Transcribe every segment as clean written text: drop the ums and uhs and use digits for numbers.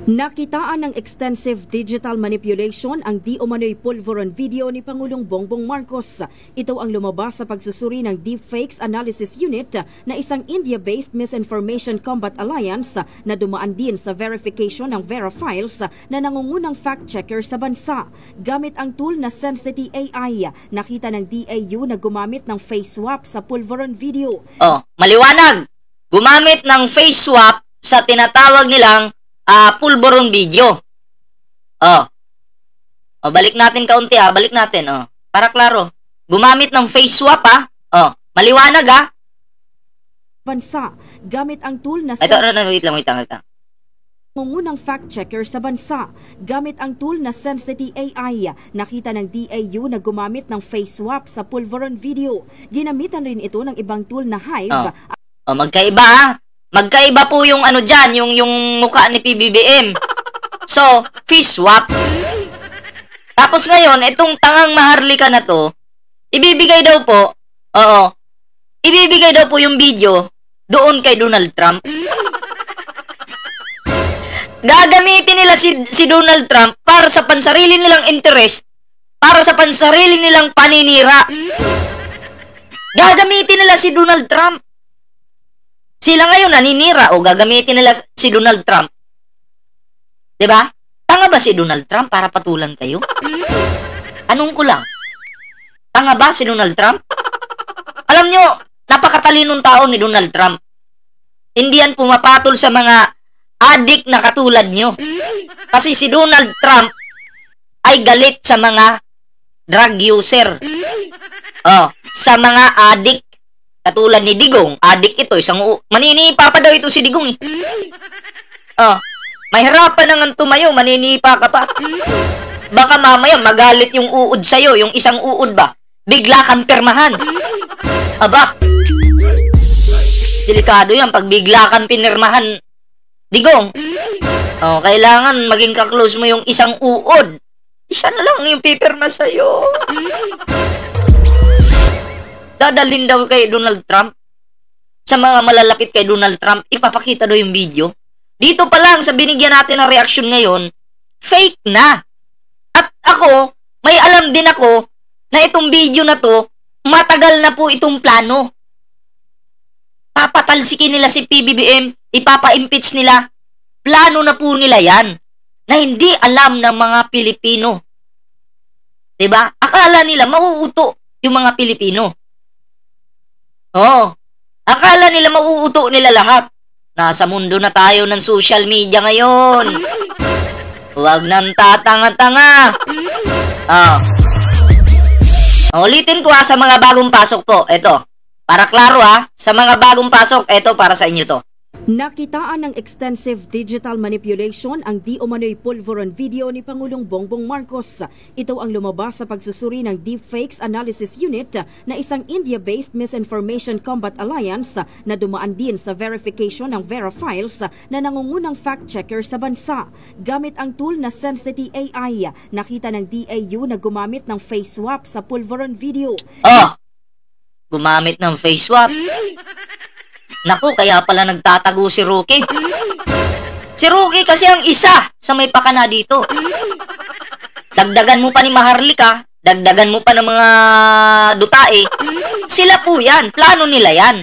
Nakitaan ng extensive digital manipulation ang di umano'y pulveron video ni Pangulong Bongbong Marcos. Ito ang lumabas sa pagsusuri ng Deepfakes Analysis Unit na isang India-based Misinformation Combat Alliance na dumaan din sa verification ng Verifiles na nangungunang fact-checker sa bansa. Gamit ang tool na Sensity AI, nakita ng DAU na gumamit ng face swap sa pulveron video. Maliwanag! Gumamit ng face swap sa tinatawag nilang pulveron video. Balik natin kaunti balik natin para klaro. Gumamit ng face swap maliwanag bansa gamit ang tool na wait lang. Nangungunang fact-checker sa bansa. Gamit ang tool na Sensity AI, nakita ng DAU na gumamit ng face swap sa pulveron video. Ginamitan rin ito ng ibang tool na Hive. Magkaiba Magkaiba po yung dyan, yung mukha ni PBBM. So, face swap. Tapos ngayon, itong tangang maharlika na to, ibibigay daw po yung video doon kay Donald Trump. Gagamitin nila si Donald Trump para sa pansarili nilang interest, para sa pansarili nilang paninira. Gagamitin nila si Donald Trump. Sila ngayon naninira o gagamitin nila si Donald Trump. 'Di ba? Tanga ba si Donald Trump para patulan kayo? Anong ko lang? Tanga ba si Donald Trump? Alam nyo, napakatalinong tao ni Donald Trump. Hindi yan pumapatol sa mga adik na katulad nyo. Kasi si Donald Trump ay galit sa mga drug user. Sa mga adik. Katulad ni Digong, adik ito, maninipa pa daw ito si Digong mahirapan na nga tumayo, maninipa ka pa. Baka mamaya magalit yung uod sa'yo, yung isang uod ba? Bigla kang pirmahan. Aba, delikado yan pag bigla kang pinirmahan, Digong. Kailangan maging ka-close mo yung isang uod. Isa na lang yung pipirma sa'yo. Dadalhin daw kay Donald Trump, sa mga malalapit kay Donald Trump, ipapakita daw yung video. Dito pa lang sa binigyan natin ng reaction ngayon, fake na. At ako, may alam din ako na itong video na to, matagal na po itong plano. Papatalsikin nila si PBBM, ipapa-impeach nila. Plano na po nila yan, na hindi alam ng mga Pilipino. Diba? Akala nila mauuto yung mga Pilipino. Akala nila mauuto nila lahat. Nasa mundo na tayo ng social media ngayon. Huwag nang tatanga-tanga. Ulitin ko sa mga bagong pasok po. Ito, para klaro sa mga bagong pasok, ito para sa inyo to. Nakitaan ng extensive digital manipulation ang di umano'y pulveron video ni Pangulong Bongbong Marcos. Ito ang lumabas sa pagsusuri ng Deepfakes Analysis Unit na isang India-based Misinformation Combat Alliance na dumaan din sa verification ng Verifiles na nangungunang fact-checker sa bansa. Gamit ang tool na Sensity AI, nakita ng DAU na gumamit ng face swap sa pulveron video. Gumamit ng face swap? Naku, kaya pala nagtatago si Rookie. Si Rookie kasi ang isa sa may pakana dito. Dagdagan mo pa ni Maharlika, dagdagan mo pa ng mga dutae. Sila po yan, plano nila yan.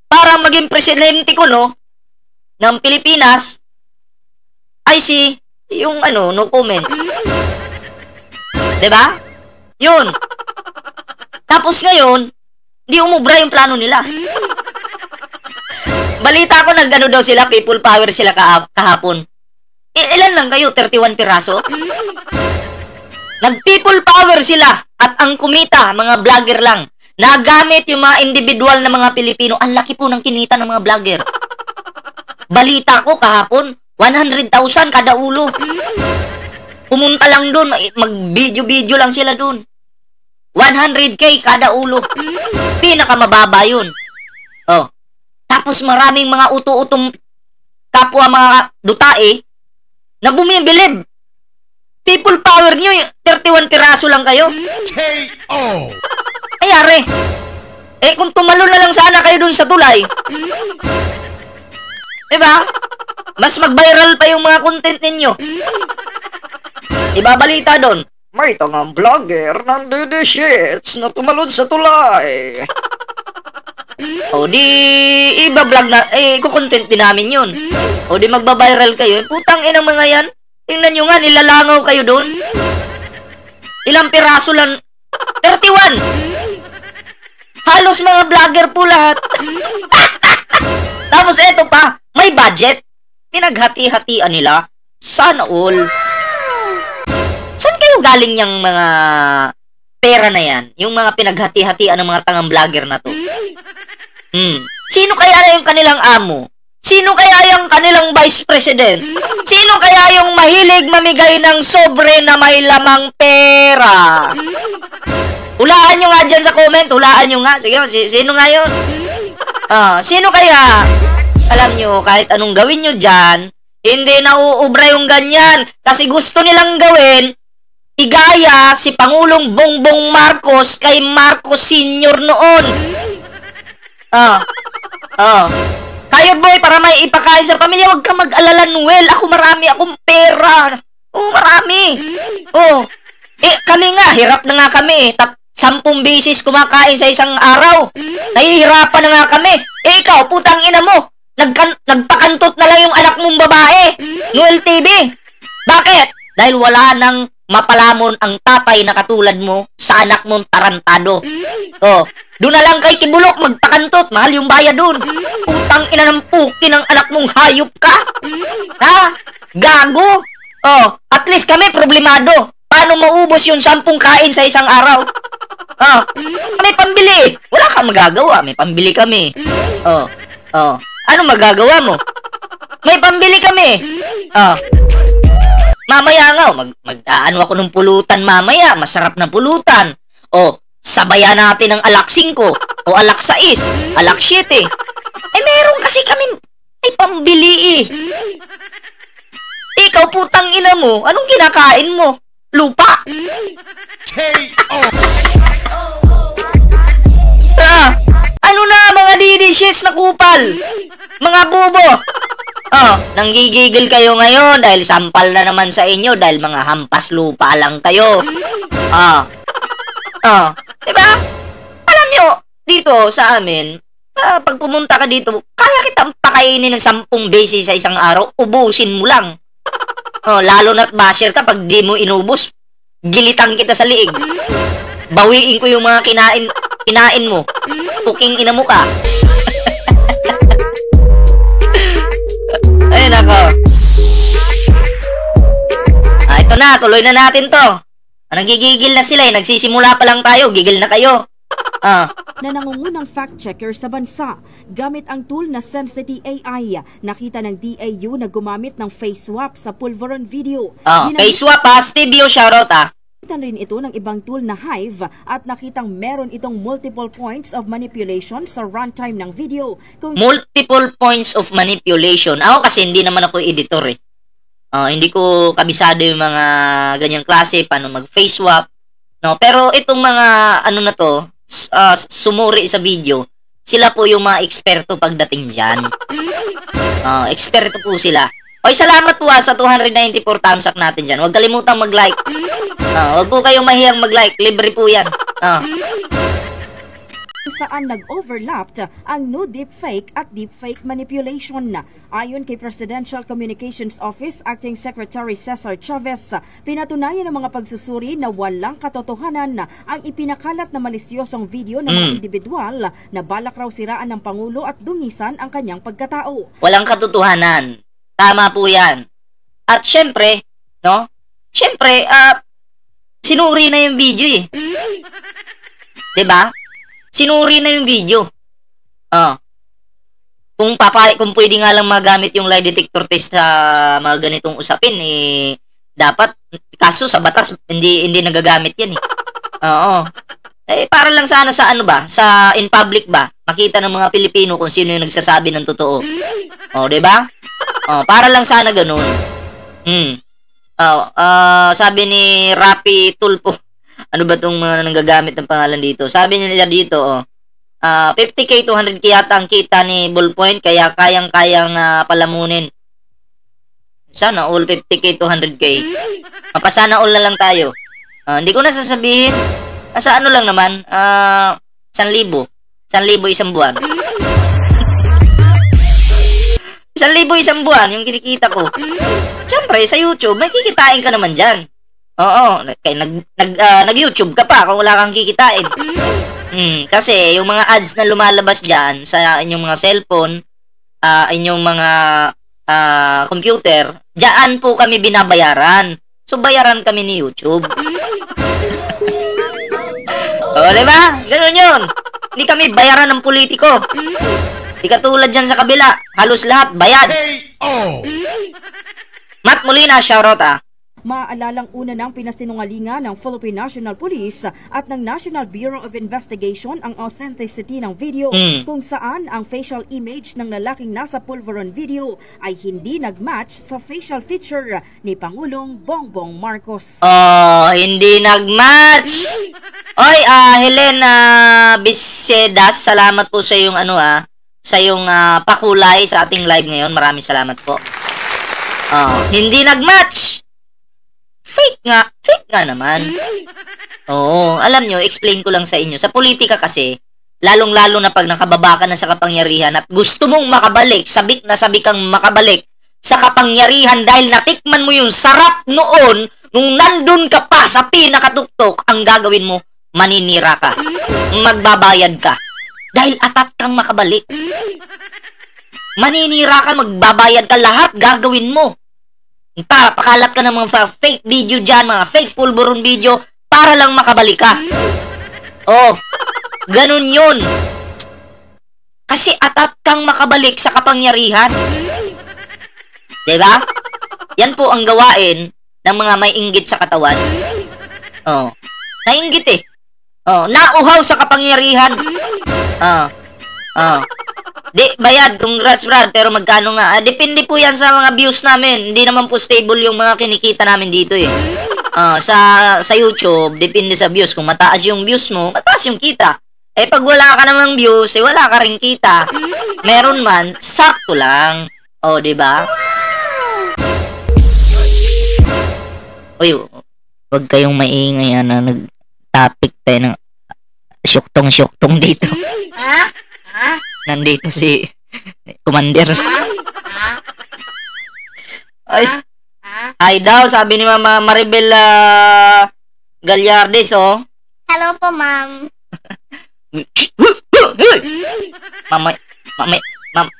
Para maging presidente ko, ng Pilipinas, ay yung no comment. Diba? Yun. Tapos ngayon, di umubra yung plano nila. Balita ko daw sila, people power sila kahapon. Ilan lang kayo? 31 piraso? Nag-people power sila at ang kumita, mga vlogger lang. Nagamit yung mga individual na mga Pilipino. Ang laki po ng kinita ng mga vlogger. Balita ko kahapon, 100,000 kada ulo. Pumunta lang doon, mag-video-video lang sila doon. 100K kada ulo. Pinakamababa yun. Tapos maraming mga uto-utong kapwa mga dutae na bumibilib. People power nyo, 31 piraso lang kayo. KO! Ayari. Kung tumalo na lang sana kayo dun sa tulay. Diba? Mas mag-viral pa yung mga content ninyo. Ibabalita doon, may tangang vlogger ng DD Shits na tumalon sa tulay. O di, iba-vlog na, iko-content din namin yun. O di magba-viral kayo. Putang inang mga yan. Tingnan nyo nga, nilalangaw kayo doon. Ilang piraso lang? 31! Halos mga vlogger po lahat. Tapos eto pa, may budget. Pinaghati-hatian nila. Sana all. Saan kayo galing yung mga pera na yan? Yung mga pinaghati-hatian ng mga tangang vlogger na to? Sino kaya na yung kanilang amo? Sino kaya yung kanilang vice president? Sino kaya yung mahilig mamigay ng sobre na may lamang pera? Hulaan nyo nga dyan sa comment. Hulaan nyo nga. Sige, sino nga yun? Sino kaya? Alam nyo, kahit anong gawin nyo dyan, hindi nauubra yung ganyan. Kasi gusto nilang gawin, igaya si Pangulong Bongbong Marcos kay Marcos Sr. noon. Kayo boy, para may ipakain sa pamilya, huwag ka mag-alala, Noel. Ako marami akong pera. Marami. Kami nga, hirap na nga kami. 10 beses kumakain sa isang araw. Nahihirapan na nga kami. Ikaw, putang ina mo. Nagpakantot na lang yung anak mong babae. Noel TV. Bakit? Dahil wala nang mapalamon ang tatay na katulad mo sa anak mong tarantado. Doon na lang kay Kibulok magpakantot. Mahal yung bayad doon. Putang ina ng puki ng anak mong hayop ka. Ha? Gago. At least kami problemado. Paano maubos yung 10 kain sa isang araw? May pambili. Wala kang magagawa. May pambili kami. Ano magagawa mo? May pambili kami. Mamaya nga, mag-ano ako ng pulutan mamaya. Masarap na pulutan. Sabayan natin ng alak 5 o alak 6, alak 7. Meron kasi kami ay pambili Ikaw putang ina mo, anong kinakain mo? Lupa? Ano na mga didishes na kupal? Mga bubo. Nanggigigil kayo ngayon dahil sampal na naman sa inyo dahil mga hampas lupa lang kayo. Diba? Alam nyo, dito sa amin, pag pumunta ka dito, kaya kitang pakainin ng 10 beses sa isang araw, ubusin mo lang. Lalo na't basher ka, pag di mo inubos, gilitan kita sa liig. Bawiin ko yung mga kinain mo. Puking ina mo ka. Ay, nako. Ito na, tuloy na natin to. Nagigigil na sila nagsisimula pa lang tayo, gigil na kayo. Na nangungunang fact-checker sa bansa gamit ang tool na Sensity AI. Nakita ng DAU na gumamit ng face swap sa Pulveron video. Face swap Steve, shoutout Nakita rin ito ng ibang tool na Hive at nakitang meron itong multiple points of manipulation sa runtime ng video. Multiple points of manipulation. Ako kasi hindi naman ako editor hindi ko kabisado yung mga ganyang klase, paano mag-face swap. No? Pero itong mga ano na to, sumuri sa video, sila po yung mga eksperto pagdating dyan. Eksperto po sila. Salamat po sa 294 thumbs up natin dyan. Huwag kalimutang mag-like. Huwag po kayong mahiyang mag-like. Libre po yan. Saan nag-overlapped ang no deepfake at deepfake manipulation. Ayon kay Presidential Communications Office Acting Secretary Cesar Chavez, pinatunayan ng mga pagsusuri na walang katotohanan ang ipinakalat na malisyosong video ng mga individual na balak raw siraan ng Pangulo at dungisan ang kanyang pagkatao. Walang katotohanan. Tama po yan. At syempre, sinuri na yung video Diba? Sinuri na yung video. Kung pwede nga lang magamit yung lie detector test sa mga ganitong usapin, dapat, kaso sa batas, hindi nagagamit yan para lang sana sa sa in public ba, makita ng mga Pilipino kung sino yung nagsasabi ng totoo. Diba? Para lang sana ganun. Sabi ni Rapi Tulpo, ano ba itong mga nanggagamit ng pangalan dito? Sabi nila dito, 50k, 200k yata ang kita ni Ballpoint, kaya kayang-kayang palamunin Sana all 50k to 100k. Mapasana all na lang tayo. Hindi ko na sasabihin. Sa ano lang naman, 1,000. 1,000 isang buwan. 1,000 isang buwan yung kinikita ko. Siyempre, sa YouTube, may kikitain ka naman dyan. Oo, nag-YouTube ka pa kung wala kang kikitain. Kasi yung mga ads na lumalabas dyan sa inyong mga cellphone, inyong mga computer, dyan po kami binabayaran. So, bayaran kami ni YouTube. O, diba? Ganun yun. Hindi kami bayaran ng politiko. Di katulad dyan sa kabila. Halos lahat bayad. Matt Molina, shoutout Maalalang una ng pinasinungalingan ng Philippine National Police at ng National Bureau of Investigation ang authenticity ng video kung saan ang facial image ng lalaking nasa pulveron video ay hindi nagmatch sa facial feature ni Pangulong Bongbong Marcos. Hindi nagmatch. Oy, Helena Bisedas, salamat po sa yung sa yung pakulay sa ating live ngayon. Maraming salamat po. Hindi nagmatch. Fake nga naman. Oo, alam nyo, explain ko lang sa inyo. Sa politika kasi, lalong-lalo na pag nakababa ka na sa kapangyarihan at gusto mong makabalik, sabik na sabik kang makabalik sa kapangyarihan dahil natikman mo yung sarap noon nung nandun ka pa sa pinakatuktok, ang gagawin mo, maninira ka. Magbabayad ka. Dahil atat kang makabalik. Maninira ka, magbabayad ka, lahat gagawin mo. Pakalat ka ng mga fake video dyan, mga fake pulburon video para lang makabalik ka. Ganun yun. Kasi atat kang makabalik sa kapangyarihan. Diba? Yan po ang gawain ng mga may inggit sa katawan. Nainggit nauhaw sa kapangyarihan. Di, bayad, congrats Brad, pero magkano nga? Depende po yan sa mga views namin. Hindi naman po stable yung mga kinikita namin dito sa YouTube, depende sa views. Kung mataas yung views mo, mataas yung kita. Pag wala ka namang views, wala ka rin kita. Meron man, sakto lang. Diba? Uy, wag kayong maingay nag-topic tayo ng syuktong dito. Nandito si Commander. Ay daw, sabi ni Mama Maribel Gallardes, Hello po, ma'am.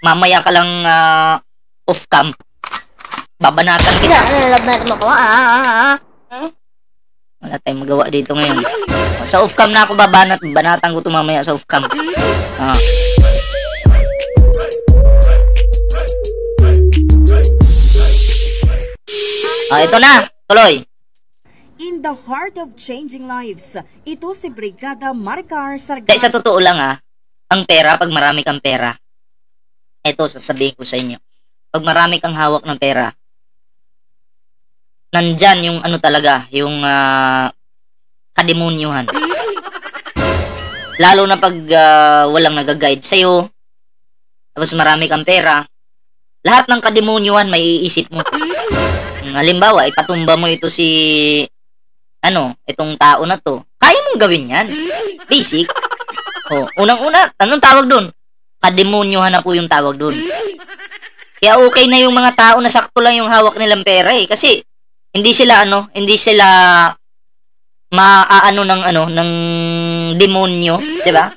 Mamaya ka lang off cam. Babanatan kita. Nalabnat mo ko, Wala tayong magawa dito ngayon. Sa off cam na ako banatan ko ito mamaya sa off cam. Ito na, tuloy. In the heart of changing lives, ito si Brigada Maricar Sargado. Sa totoo lang ang pera, pag marami kang pera, ito sasabihin ko sa inyo, pag marami kang hawak ng pera, nandyan yung talaga, yung kademonyuhan. Lalo na pag walang nag-guide sa'yo, tapos marami kang pera, lahat ng kademonyuhan may iisip mo. Halimbawa, ipatumba mo ito itong tao na to. Kaya mong gawin yan. Basic. Unang-una, anong tawag dun? Kademonyuhan na po yung tawag dun. Kaya okay na yung mga tao na sakto lang yung hawak nilang pera kasi hindi sila ng demonyo, 'di ba?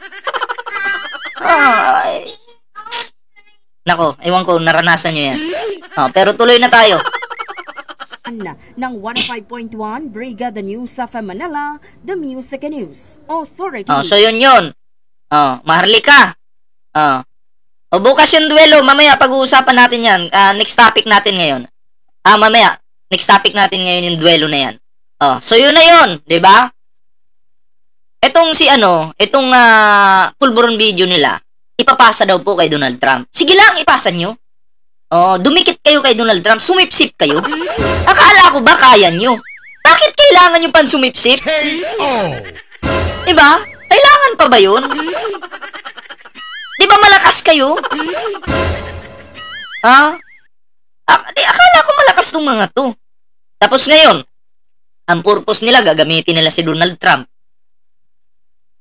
Nako, ewan ko naranasan niyo yan. Pero tuloy na tayo. Ng 105.1 Brigada News sa Manila, The Music News Authority. So yun. Maharlika. Bukas yung duelo, mamaya pag-uusapan natin yan. Next topic natin ngayon. Mamaya, next topic natin ngayon yung duelo na yan. So yun na yun, 'di ba? Itong pulburon video nila, ipapasa daw po kay Donald Trump. Sige lang, ipasa nyo. Dumikit kayo kay Donald Trump, sumipsip kayo. Akala ko ba kaya nyo? Bakit kailangan nyo pang sumipsip? Diba? Kailangan pa ba yun? Di ba malakas kayo? Akala ko malakas malakas tong mga to. Tapos ngayon, ang purpose nila, gagamitin nila si Donald Trump.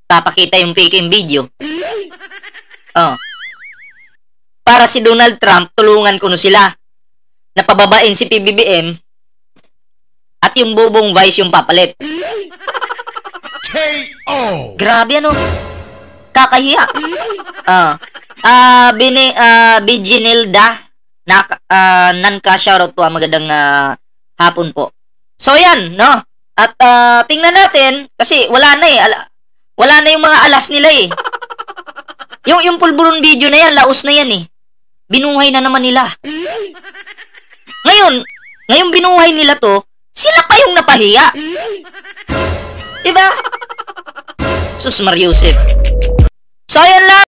Papakita yung faking video. Oh. Para si Donald Trump, tulungan ko no sila. Napababain si PBBM at yung bubong Vice yung papalit. KO! Grabe ano? Kakahiya. Biginilda Nanka, shoutout po, magandang hapon po. So yan, no? At tingnan natin kasi wala na eh. Wala na yung mga alas nila eh. Yung pulburon video na yan, laos na yan eh. Binuhay na naman nila. Ngayon binuhay nila to, sila pa yung napahiya. Diba? Sus Mariusip. So yan lang.